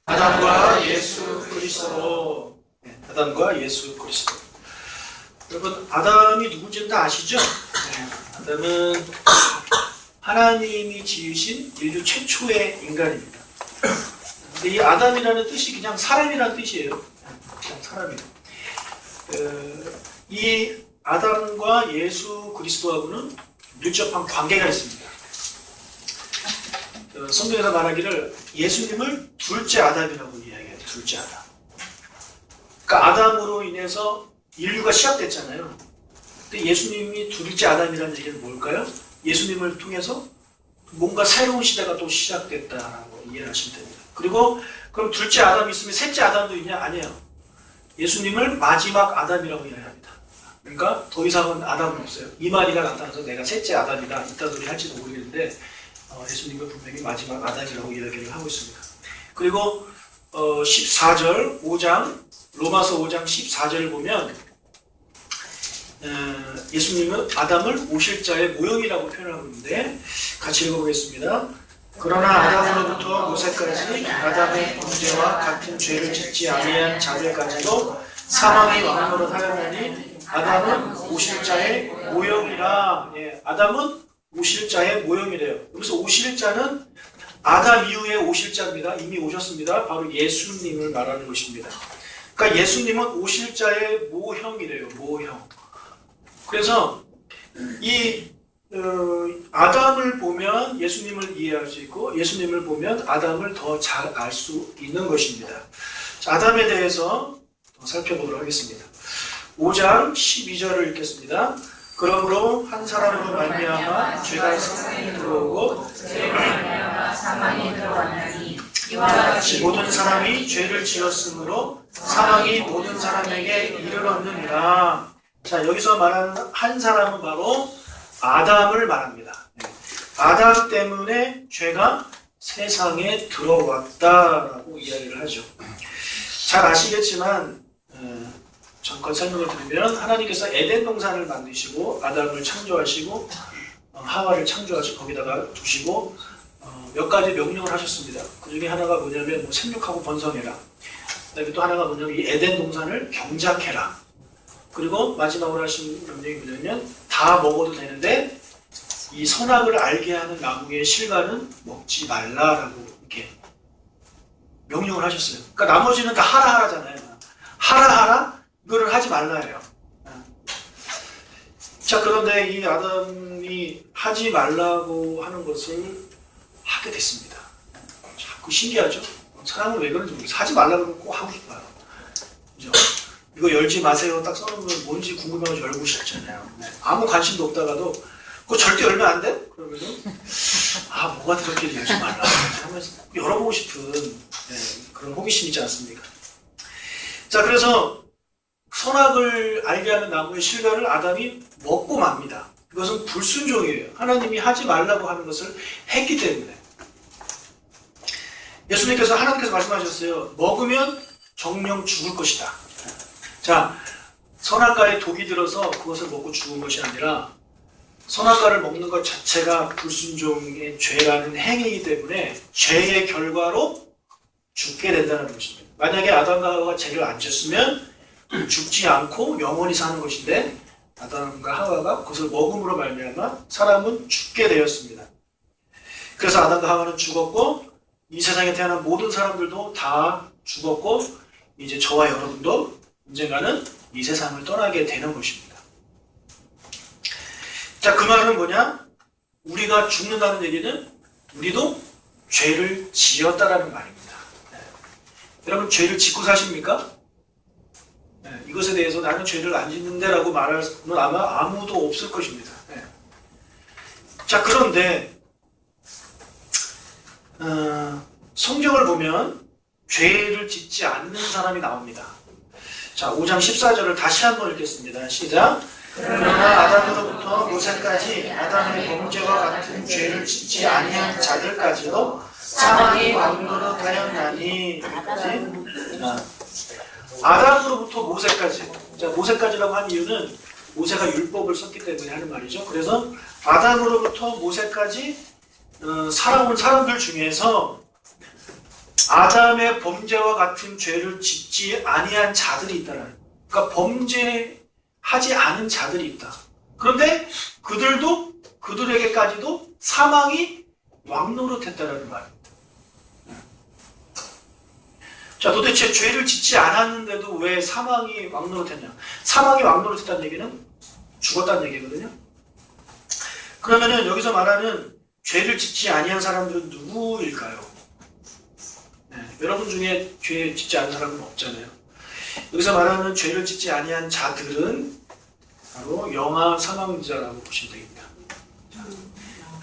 아담과 예수 그리스도. 아담과 예수 그리스도. 여러분, 아담이 누군지는 다 아시죠? 아담은 하나님이 지으신 인류 최초의 인간입니다. 근데 이 아담이라는 뜻이 그냥 사람이라는 뜻이에요. 그냥 사람이에요. 이 아담과 예수 그리스도하고는 밀접한 관계가 있습니다. 성경에서 말하기를 예수님을 둘째 아담이라고 이야기해요. 둘째 아담. 그러니까 아담으로 인해서 인류가 시작됐잖아요. 근데 예수님이 둘째 아담이라는 얘기는 뭘까요? 예수님을 통해서 뭔가 새로운 시대가 또 시작됐다라고 이해를 하시면 됩니다. 그리고 그럼 둘째 아담이 있으면 셋째 아담도 있냐? 아니에요. 예수님을 마지막 아담이라고 이야기합니다. 그러니까 더 이상은 아담은 없어요. 이 마리가 나타나서 내가 셋째 아담이다 이따 소리 할지도 모르겠는데 예수님은 분명히 마지막 아담이라고 이야기를 하고 있습니다. 그리고 14절 5장 로마서 5장 14절을 보면 예수님은 아담을 오실자의 모형이라고 표현하고 있는데 같이 읽어보겠습니다. 그러나 아담으로부터 모세까지 아담의 범죄와 같은 죄를 짓지 아니한 자들까지도 사망이 왕노릇하였나니 아담은 오실자의 모형이라. 아담은 오실자의 모형이래요. 여기서 오실자는 아담 이후에 오실자입니다. 이미 오셨습니다. 바로 예수님을 말하는 것입니다. 그러니까 예수님은 오실자의 모형이래요. 모형. 그래서 이 아담을 보면 예수님을 이해할 수 있고 예수님을 보면 아담을 더 잘 알 수 있는 것입니다. 자, 아담에 대해서 더 살펴보도록 하겠습니다. 5장 12절을 읽겠습니다. 그러므로 한 사람으로 말미암아 죄가 세상에 들어오고 죄로 말미암아 사망이 들어왔나니 이와 같이 모든 사람이 죄를 지었으므로 사망이 모든 사람에게 이르렀느니라. 자, 여기서 말하는 한 사람은 바로 아담을 말합니다. 아담 때문에 죄가 세상에 들어왔다라고 이야기를 하죠. 잘 아시겠지만 잠깐 설명을 드리면 하나님께서 에덴 동산을 만드시고 아담을 창조하시고 하와를 창조하시고 거기다가 두시고 몇 가지 명령을 하셨습니다. 그 중에 하나가 뭐냐면 생육하고 번성해라. 그다음에 또 하나가 뭐냐면 이 에덴 동산을 경작해라. 그리고 마지막으로 하신 명령이 뭐냐면 다 먹어도 되는데 이 선악을 알게 하는 나무의 실과는 먹지 말라라고 이렇게 명령을 하셨어요. 그러니까 나머지는 다 하라하라잖아요. 하라하라? 이거를 하지 말라예요. 자, 그런데 이 아담이 하지 말라고 하는 것을 하게 됐습니다. 자꾸 신기하죠? 사람은 왜 그런지 모르겠어요. 하지 말라고 하면 꼭 하고 싶어요. 그죠? 이거 열지 마세요. 딱 써놓으면 뭔지 궁금해서 열고 싶잖아요. 아무 관심도 없다가도 그거 절대 열면 안 돼? 그러면은 뭐가 그렇게 열지 말라 하면서 열어보고 싶은 그런 호기심 있지 않습니까? 자, 그래서 선악을 알게 하는 나무의 실과를 아담이 먹고 맙니다. 이것은 불순종이에요. 하나님이 하지 말라고 하는 것을 했기 때문에. 하나님께서 말씀하셨어요. 먹으면 정령 죽을 것이다. 자, 선악과에 독이 들어서 그것을 먹고 죽은 것이 아니라 선악과를 먹는 것 자체가 불순종의 죄라는 행위이기 때문에 죄의 결과로 죽게 된다는 것입니다. 만약에 아담과 하와가 죄를 안 지었으면 죽지 않고 영원히 사는 것인데 아담과 하와가 그것을 먹음으로 말미암아 사람은 죽게 되었습니다. 그래서 아담과 하와는 죽었고 이 세상에 태어난 모든 사람들도 다 죽었고 이제 저와 여러분도 언젠가는 이 세상을 떠나게 되는 것입니다. 자, 그 말은 뭐냐? 우리가 죽는다는 얘기는 우리도 죄를 지었다라는 말입니다. 여러분, 죄를 짓고 사십니까? 이것에 대해서 나는 죄를 안 짓는데 라고 말할 수는 아마 아무도 없을 것입니다. 자, 그런데 성경을 보면 죄를 짓지 않는 사람이 나옵니다. 자, 5장 14절을 다시 한번 읽겠습니다. 시작. 그러나 아담으로부터 모세까지 아담의 범죄와 같은 죄를 짓지 아니한 자들까지도 사망이 왕노릇하였나니. 아담으로부터 모세까지. 자, 모세까지라고 한 이유는 모세가 율법을 썼기 때문에 하는 말이죠. 그래서 아담으로부터 모세까지 살아온 사람들 중에서 아담의 범죄와 같은 죄를 짓지 아니한 자들이 있다는, 그러니까 범죄하지 않은 자들이 있다. 그런데 그들에게까지도 사망이 왕노릇했다는 말입니다. 자, 도대체 죄를 짓지 않았는데도 왜 사망이 왕노릇했냐? 사망이 왕노릇했다는 얘기는 죽었다는 얘기거든요. 그러면은 여기서 말하는 죄를 짓지 아니한 사람들은 누구일까요? 여러분 중에 죄 짓지 않은 사람은 없잖아요. 여기서 말하는 죄를 짓지 아니한 자들은 바로 영아 사망자라고 보시면 되겠다.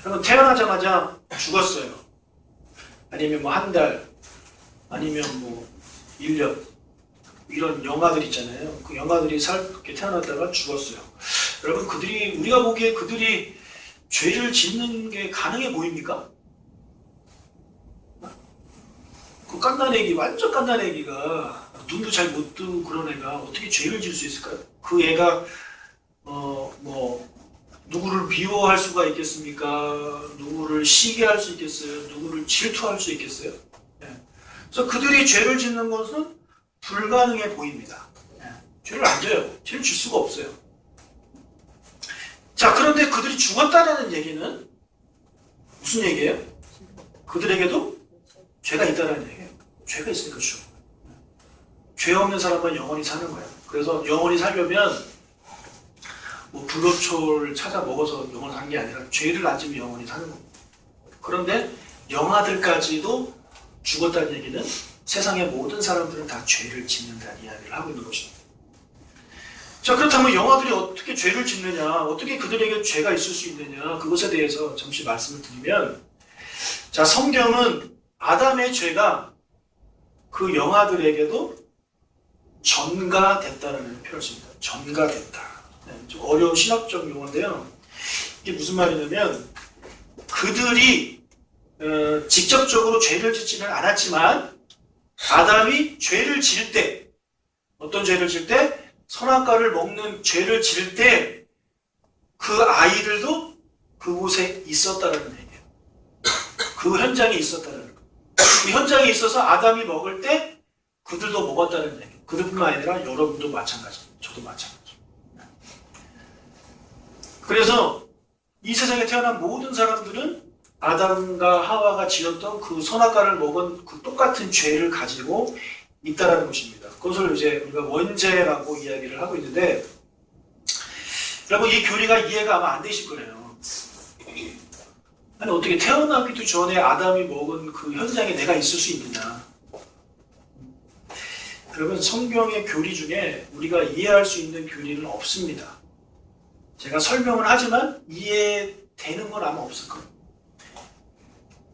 여러분 태어나자마자 죽었어요. 아니면 뭐 한 달, 아니면 뭐 1년, 이런 영아들 있잖아요. 그 영아들이 이렇게 태어났다가 죽었어요. 여러분 우리가 보기에 그들이 죄를 짓는 게 가능해 보입니까? 그 깐난애기, 완전 깐난애기가 눈도 잘 못 뜨고 그런 애가 어떻게 죄를 지을 수 있을까요? 그 애가 누구를 미워할 수가 있겠습니까? 누구를 시기할 수 있겠어요? 누구를 질투할 수 있겠어요? 그래서 그들이 죄를 짓는 것은 불가능해 보입니다. 죄를 안 져요. 죄를 질 수가 없어요. 자, 그런데 그들이 죽었다는 얘기는 무슨 얘기예요? 그들에게도 죄가 있다는 얘기예요. 죄가 있으니까 죽어. 죄 없는 사람은 영원히 사는 거예요. 그래서 영원히 살려면 뭐 불로초를 찾아 먹어서 영원히 사는 게 아니라 죄를 안 지면 영원히 사는 겁니다. 그런데 영아들까지도 죽었다는 얘기는 세상의 모든 사람들은 다 죄를 짓는다는 이야기를 하고 있는 것입니다. 자, 그렇다면 영아들이 어떻게 죄를 짓느냐, 어떻게 그들에게 죄가 있을 수 있느냐, 그것에 대해서 잠시 말씀을 드리면, 자, 성경은 아담의 죄가 그 영아들에게도 전가됐다는 표현을 씁니다. 전가됐다. 좀 어려운 신학적 용어인데요. 이게 무슨 말이냐면 그들이 직접적으로 죄를 짓지는 않았지만 아담이 죄를 지을 때, 어떤 죄를 지을 때? 선악과를 먹는 죄를 지을 때 그 아이들도 그곳에 있었다는 얘기예요. 그 현장에 있었다는 거예요. 그 현장에 있어서 아담이 먹을 때 그들도 먹었다는 얘기예요. 그들뿐만 아니라 여러분도 마찬가지입니다. 저도 마찬가지입니다. 그래서 이 세상에 태어난 모든 사람들은 아담과 하와가 지었던 그 선악과를 먹은 그 똑같은 죄를 가지고 있다는 것입니다. 그것을 이제 우리가 원죄라고 이야기를 하고 있는데, 여러분 이 교리가 이해가 아마 안 되실 거예요. 아니 어떻게 태어나기도 전에 아담이 먹은 그 현장에 내가 있을 수 있느냐. 여러분 성경의 교리 중에 우리가 이해할 수 있는 교리는 없습니다. 제가 설명을 하지만 이해되는 건 아마 없을 거예요.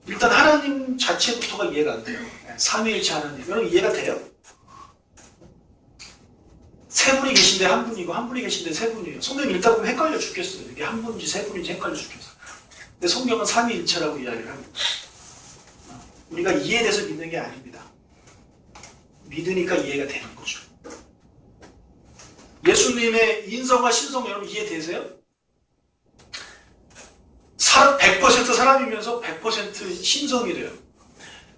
일단 하나님 자체부터가 이해가 안 돼요. 삼위일체 하나님. 여러분 이해가 돼요? 세 분이 계신데 한 분이고 한 분이 계신데 세 분이에요. 성경 읽다 보면 헷갈려 죽겠어요. 이게 한 분인지 세 분인지 헷갈려 죽겠어요. 근데 성경은 삼위일체라고 이야기를 합니다. 우리가 이해돼서 믿는 게 아닙니다. 믿으니까 이해가 되는 거죠. 예수님의 인성과 신성 여러분 이해되세요? 100% 사람이면서 100% 신성이래요.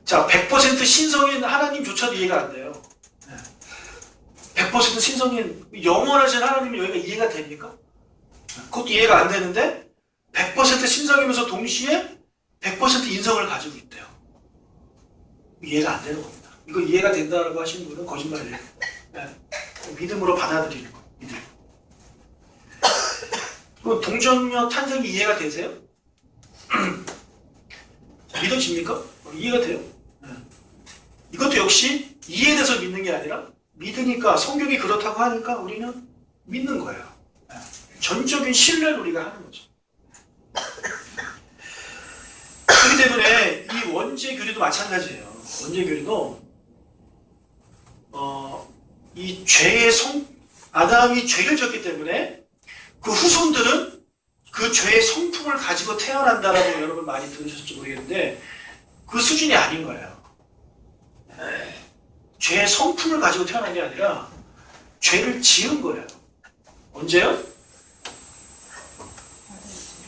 자, 100% 신성인 하나님조차도 이해가 안 돼요. 100% 신성인 영원하신 하나님이 여기가 이해가 됩니까? 그것도 이해가 안 되는데 100% 신성이면서 동시에 100% 인성을 가지고 있대요. 이해가 안 되는 겁니다. 이거 이해가 된다고 하시는 분은 거짓말이에요. 믿음으로 받아들이는 거예요. 믿음. 그 동정녀 탄생이 이해가 되세요? 믿어집니까? 이해가 돼요. 이것도 역시 이해돼서 믿는 게 아니라 믿으니까 성경이 그렇다고 하니까 우리는 믿는 거예요. 전적인 신뢰를 우리가 하는 거죠. 그렇기 때문에 이 원죄 교리도 마찬가지예요. 원죄 교리도 이 죄의 아담이 죄를 졌기 때문에 그 후손들은 그 죄의 성품을 가지고 태어난다라고 여러분 많이 들으셨을지 모르겠는데 그 수준이 아닌 거예요. 죄의 성품을 가지고 태어난 게 아니라 죄를 지은 거예요. 언제요?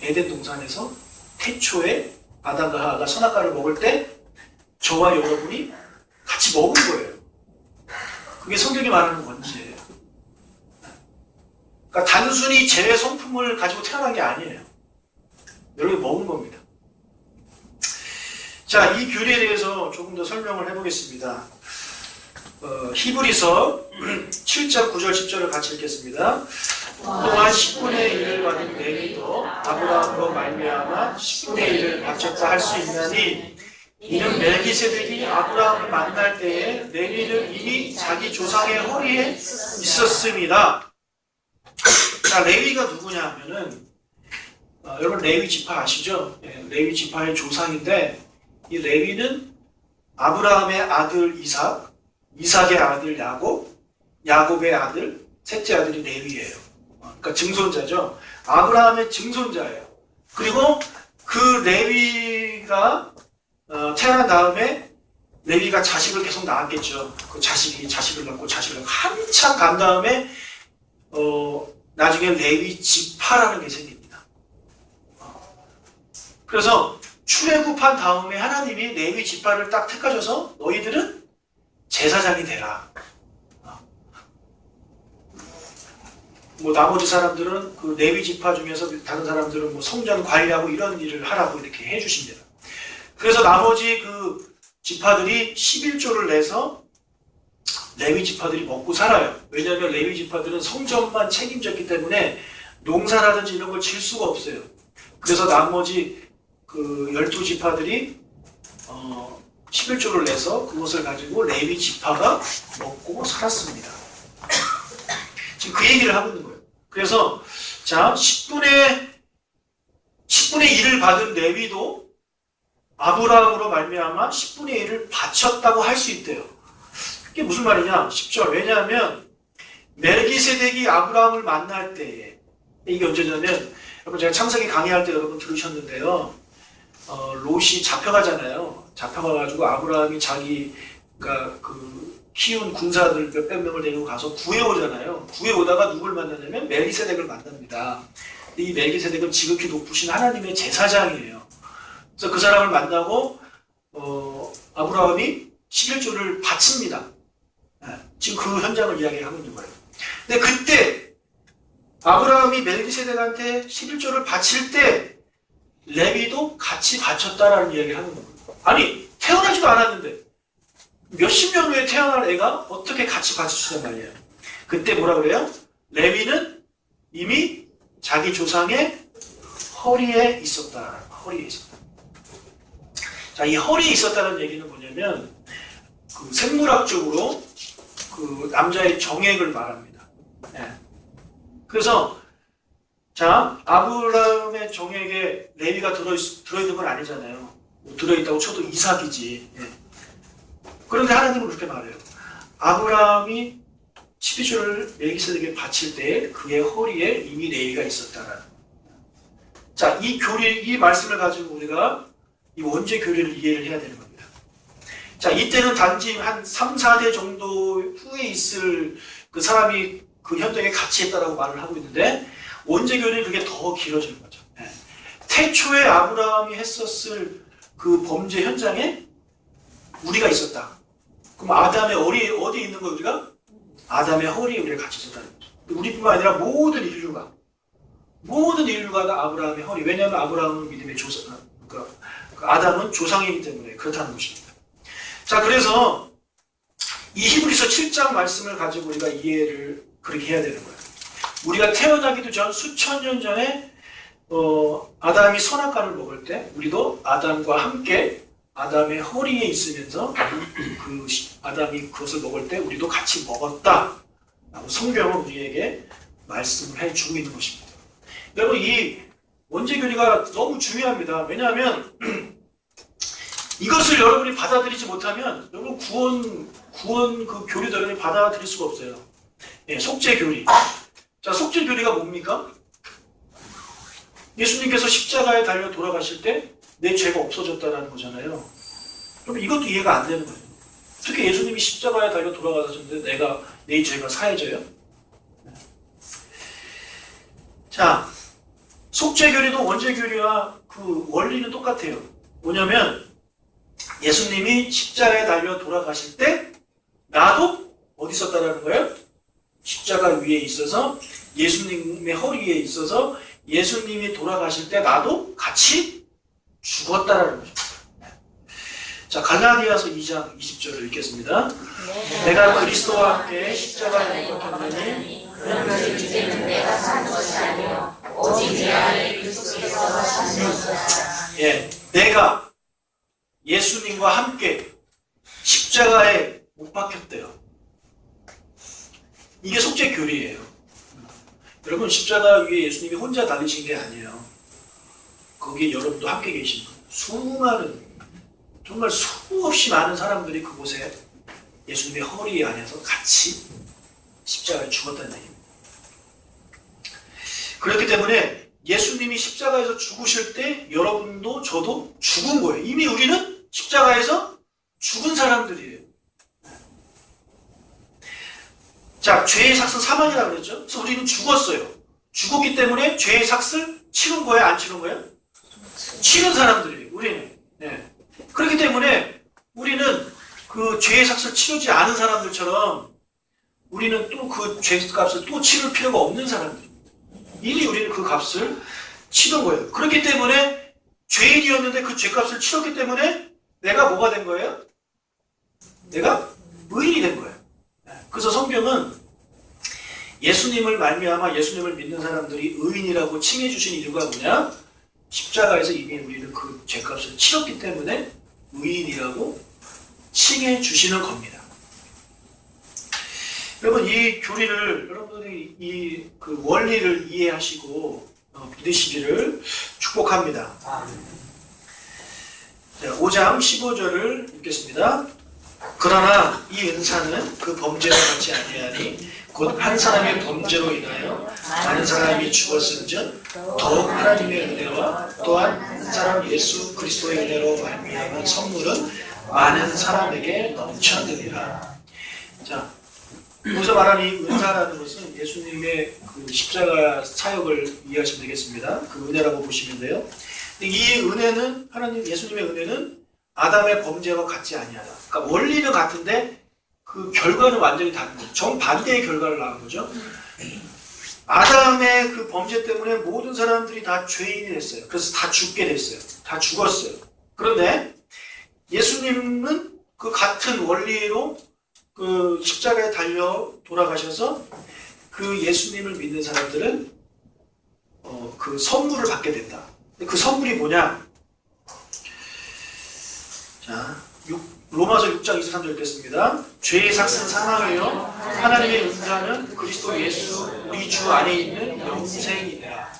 에덴 동산에서 태초에 아담과 하와가 선악과를 먹을 때 저와 여러분이 같이 먹은 거예요. 그게 성경이 말하는 권지예요. 그러니까 단순히 제 성품을 가지고 태어난 게 아니에요. 여러분이 먹은 겁니다. 자, 이 교리에 대해서 조금 더 설명을 해보겠습니다. 히브리서 7장 9절 10절을 같이 읽겠습니다. 또한 10분의 1을 받은 레위도 아브라함으로 말미암아 10분의 1을 바쳤다 할 수 있나니 이는 멜기세덱이 아브라함을 만날 때에 레위는 이미 자기 조상의 허리에 있었습니다. 자, 레위가 누구냐 하면은 여러분 레위 지파 아시죠? 레위 지파의 조상인데 이 레위는 아브라함의 아들 이삭, 이삭의 아들 야곱, 야곱의 아들, 셋째 아들이 레위예요. 그러니까 증손자죠. 아브라함의 증손자예요. 그리고 그 레위가 태어난 다음에 레위가 자식을 계속 낳았겠죠. 그 자식이 자식을 낳고 자식을 낳고 한참 간 다음에 나중에 레위 지파라는 게 생깁니다. 그래서 출애굽한 다음에 하나님이 레위 지파를 딱 택하셔서 너희들은 제사장이 되라. 뭐 나머지 사람들은 그 레위 지파 중에서 다른 사람들은 뭐 성전 관리하고 이런 일을 하라고 이렇게 해주십니다. 그래서 나머지 그 지파들이 11조를 내서 레위 지파들이 먹고 살아요. 왜냐하면 레위 지파들은 성전만 책임졌기 때문에 농사라든지 이런 걸 질 수가 없어요. 그래서 나머지 그 12지파들이 11조를 내서 그것을 가지고 레위 지파가 먹고 살았습니다. 지금 그 얘기를 하고 있는 거예요. 그래서 자 10분의 1을 받은 레위도 아브라함으로 말미암아 10분의 1을 바쳤다고 할 수 있대요. 그게 무슨 말이냐? 10절. 왜냐하면 멜기세덱이 아브라함을 만날 때에 이게 언제냐면 여러분 제가 창세기 강의할 때 여러분 들으셨는데요. 롯이 잡혀가잖아요. 잡혀가가지고 아브라함이 자기가 그 키운 군사들 몇백 명을 데리고 가서 구해오잖아요. 구해오다가 누굴 만나냐면 멜기세덱을 만납니다. 이 멜기세덱은 지극히 높으신 하나님의 제사장이에요. 그래서 그 사람을 만나고 아브라함이 11조를 바칩니다. 지금 그 현장을 이야기하고 있는 거예요. 근데 그때 아브라함이 멜기세덱한테 11조를 바칠 때 레위도 같이 바쳤다라는 이야기를 하는 겁니다. 아니 태어나지도 않았는데 몇십 년 후에 태어날 애가 어떻게 같이 바칠 수 있단 말이에요. 그때 뭐라 그래요? 레위는 이미 자기 조상의 허리에 있었다. 허리에 있었다. 자, 이 허리에 있었다는 얘기는 뭐냐면 그 생물학적으로 그 남자의 정액을 말합니다. 네. 그래서 자 아브라함의 정액에 레위가 들어있는 건 아니잖아요. 뭐 들어있다고 쳐도 이삭이지. 네. 그런데 하나님은 그렇게 말해요. 아브라함이 12조를 멜기세덱에게 바칠 때 그의 허리에 이미 레위가 있었다라는. 자, 이 말씀을 가지고 우리가 이 원죄 교리를 이해를 해야 되는 겁니다. 자, 이때는 단지 한 3, 4대 정도 후에 있을 그 사람이 그 현장에 같이 했다라고 말을 하고 있는데 원죄 교리는 그게 더 길어지는 거죠. 네. 태초에 아브라함이 했었을 그 범죄 현장에 우리가 있었다. 그럼 아담의 어디에 있는 거예요, 우리가? 아담의 허리에 우리가 같이 있었다는 거죠. 우리뿐만 아니라 모든 인류가 다 아브라함의 허리. 왜냐하면 아브라함은 믿음의 조상, 그러니까 아담은 조상이기 때문에 그렇다는 것입니다. 자, 그래서 이 히브리서 7장 말씀을 가지고 우리가 이해를 그렇게 해야 되는 거예요. 우리가 태어나기도 전 수천 년 전에 아담이 선악과를 먹을 때 우리도 아담과 함께 아담의 허리에 있으면서 그 아담이 그것을 먹을 때 우리도 같이 먹었다 라고 성경은 우리에게 말씀을 해주고 있는 것입니다. 여러분 이 원죄교리가 너무 중요합니다. 왜냐하면 이것을 여러분이 받아들이지 못하면 여러분 구원 그 교리도 여러분이 받아들일 수가 없어요. 예, 속죄교리. 자, 속죄교리가 뭡니까? 예수님께서 십자가에 달려 돌아가실 때 내 죄가 없어졌다는 거잖아요. 그럼 이것도 이해가 안 되는 거예요. 어떻게 예수님이 십자가에 달려 돌아가셨는데 내 죄가 사해져요? 자, 속죄교리도 원죄교리와 그 원리는 똑같아요. 뭐냐면 예수님이 십자가에 달려 돌아가실 때 나도 어디 있었다라는 거예요? 십자가 위에 있어서 예수님의 허리 위에 있어서 예수님이 돌아가실 때 나도 같이 죽었다라는 거죠. 자, 갈라디아서 2장 20절을 읽겠습니다. 내가 그리스도와 함께 십자가에 못 박혔느니 그러면 이제는 내가 사는 것이 아니요 오직 내 안에 그리스도께서 사시는 것이다. 예, 내가 예수님과 함께 십자가에 못 박혔대요. 이게 속죄 교리예요. 여러분, 십자가 위에 예수님이 혼자 달리신 게 아니에요. 거기에 여러분도 함께 계신 거예요. 수많은, 정말 수없이 많은 사람들이 그곳에 예수님의 허리 안에서 같이 십자가에 죽었다는 얘기입니다. 그렇기 때문에 예수님이 십자가에서 죽으실 때 여러분도 저도 죽은 거예요. 이미 우리는 십자가에서 죽은 사람들이에요. 자, 죄의 삭은 사망이라고 그랬죠. 그래서 우리는 죽었어요. 죽었기 때문에 죄의 삭을 치른 거예요? 안 치른 거예요? 치른 사람들이에요. 우리는. 네. 그렇기 때문에 우리는 그 죄의 삭을 치르지 않은 사람들처럼 우리는 또 그 죄값을 또 치를 필요가 없는 사람들입니다. 이미 우리는 그 값을 치른 거예요. 그렇기 때문에 죄인이었는데 그 죄값을 치렀기 때문에 내가 뭐가 된 거예요? 내가 의인이 된 거예요. 그래서 성경은 예수님을 말미암아 예수님을 믿는 사람들이 의인이라고 칭해 주신 이유가 뭐냐? 십자가에서 이미 우리는 그 죄값을 치렀기 때문에 의인이라고 칭해 주시는 겁니다. 여러분, 이 교리를 여러분들이 이 그 원리를 이해하시고 믿으시기를 축복합니다. 자, 5장 15절을 읽겠습니다. 그러나 이 은사는 그 범죄와 같지 아니하니 곧 한 사람의 범죄로 인하여 많은 사람이 죽었은즉 더욱 하나님의 은혜와 또한 한 사람 예수 그리스도의 은혜로 말미암은 선물은 많은 사람에게 넘쳤느니라. 자, 여기서 말하는 이 은사라는 것은 예수님의 그 십자가 사역을 이해하시면 되겠습니다. 그 은혜라고 보시면 돼요. 근데 이 은혜는 하나님 예수님의 은혜는 아담의 범죄와 같지 아니하다. 그러니까 원리는 같은데 그 결과는 완전히 다른 거죠. 정반대의 결과를 낳은 거죠. 아담의 그 범죄 때문에 모든 사람들이 다 죄인이 됐어요. 그래서 다 죽게 됐어요. 다 죽었어요. 그런데 예수님은 그 같은 원리로 그 십자가에 달려 돌아가셔서 그 예수님을 믿는 사람들은 그 선물을 받게 된다. 그 선물이 뭐냐? 자, 로마서 6장 23절 읽겠습니다. 죄의 삭은 사망이요 하나님의 은사는 그리스도 예수 우리 주 안에 있는 영생이다.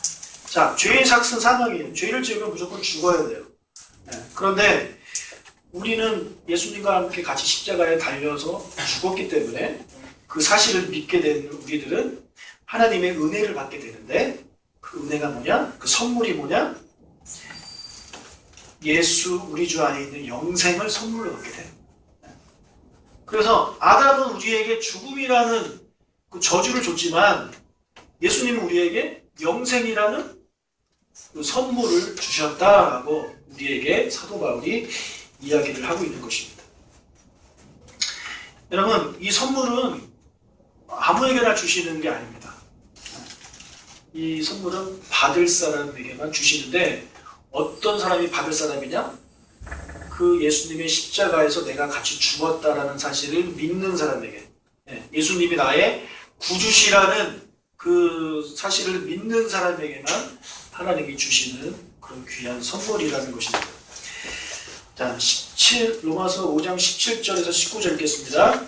자, 죄의 삭은 사망이에요. 죄를 지으면 무조건 죽어야 돼요. 네. 그런데 우리는 예수님과 함께 같이 십자가에 달려서 죽었기 때문에 그 사실을 믿게 된 우리들은 하나님의 은혜를 받게 되는데 그 은혜가 뭐냐? 그 선물이 뭐냐? 예수 우리 주 안에 있는 영생을 선물로 얻게 돼요. 그래서 아담은 우리에게 죽음이라는 그 저주를 줬지만 예수님은 우리에게 영생이라는 그 선물을 주셨다라고 우리에게 사도 바울이 이야기를 하고 있는 것입니다. 여러분, 이 선물은 아무에게나 주시는 게 아닙니다. 이 선물은 받을 사람에게만 주시는데 어떤 사람이 받을 사람이냐? 그 예수님의 십자가에서 내가 같이 죽었다라는 사실을 믿는 사람에게, 예수님이 나의 구주시라는 그 사실을 믿는 사람에게만 하나님이 주시는 그런 귀한 선물이라는 것입니다. 자, 로마서 5장 17절에서 19절 읽겠습니다.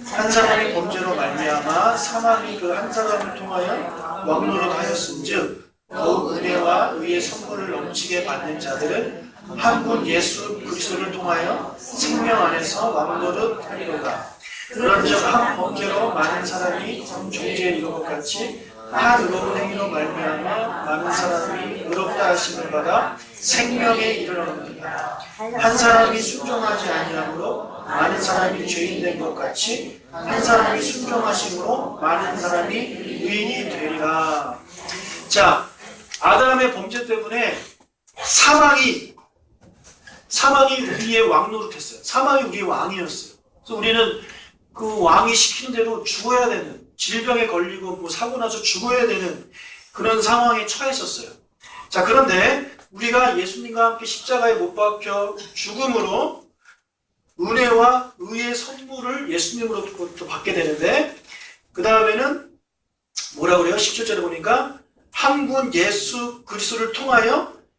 한 사람의 범죄로 말미암아 사망이 그 한 사람을 통하여 왕노릇하였은즉 더욱 은혜와 의의 선물을 넘치게 받는 자들은 한 분 예수 그리스도를 통하여 생명 안에서 왕노릇하리로다. 그런즉 한 범죄로 많은 사람이 정죄에 이른 것 같이 한 의로운 행위로 말미암아 많은 사람이 의롭다 하심을 받아 생명에 이르렀느니라. 한 사람이 순종하지 아니함으로 많은 사람이 죄인 된 것 같이 한 사람이 순종하심으로 많은 사람이 의인이 되리라. 자, 아담의 범죄 때문에 사망이 우리의 왕 노릇했어요. 사망이 우리의 왕이었어요. 그래서 우리는 그 왕이 시키는 대로 죽어야 되는, 질병에 걸리고 뭐 사고 나서 죽어야 되는 그런 상황에 처했었어요. 자, 그런데 우리가 예수님과 함께 십자가에 못 박혀 죽음으로 은혜와 의의 선물을 예수님으로부터 받게 되는데, 그 다음에는 뭐라 그래요? 17절에 보니까 한 분 예수 그리스도를 통하여